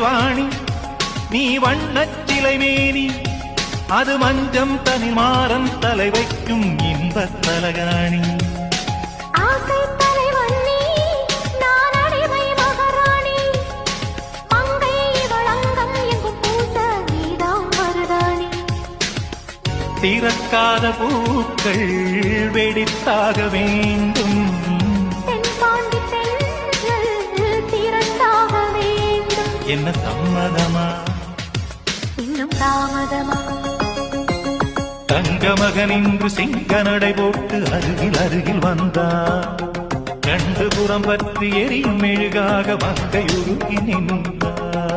கலைவாணி நீ வண்ணச் சிலைமேனி அது மஞ்சம் தனி மாறன் தலை வைக்கும் இன்பத் தலகாணி திறக்காத பூக்கள் வெடித்தாக வேண்டும் என்ன சம்மதமா இன்னும் தாமதமா தங்க மகன் இன்று சிங்க நடை போட்டு அருகில் அருகில் வந்தார் கண்டு புறம் பற்றி எரியும் மெழுகாக மங்கையுருகி நின்றார்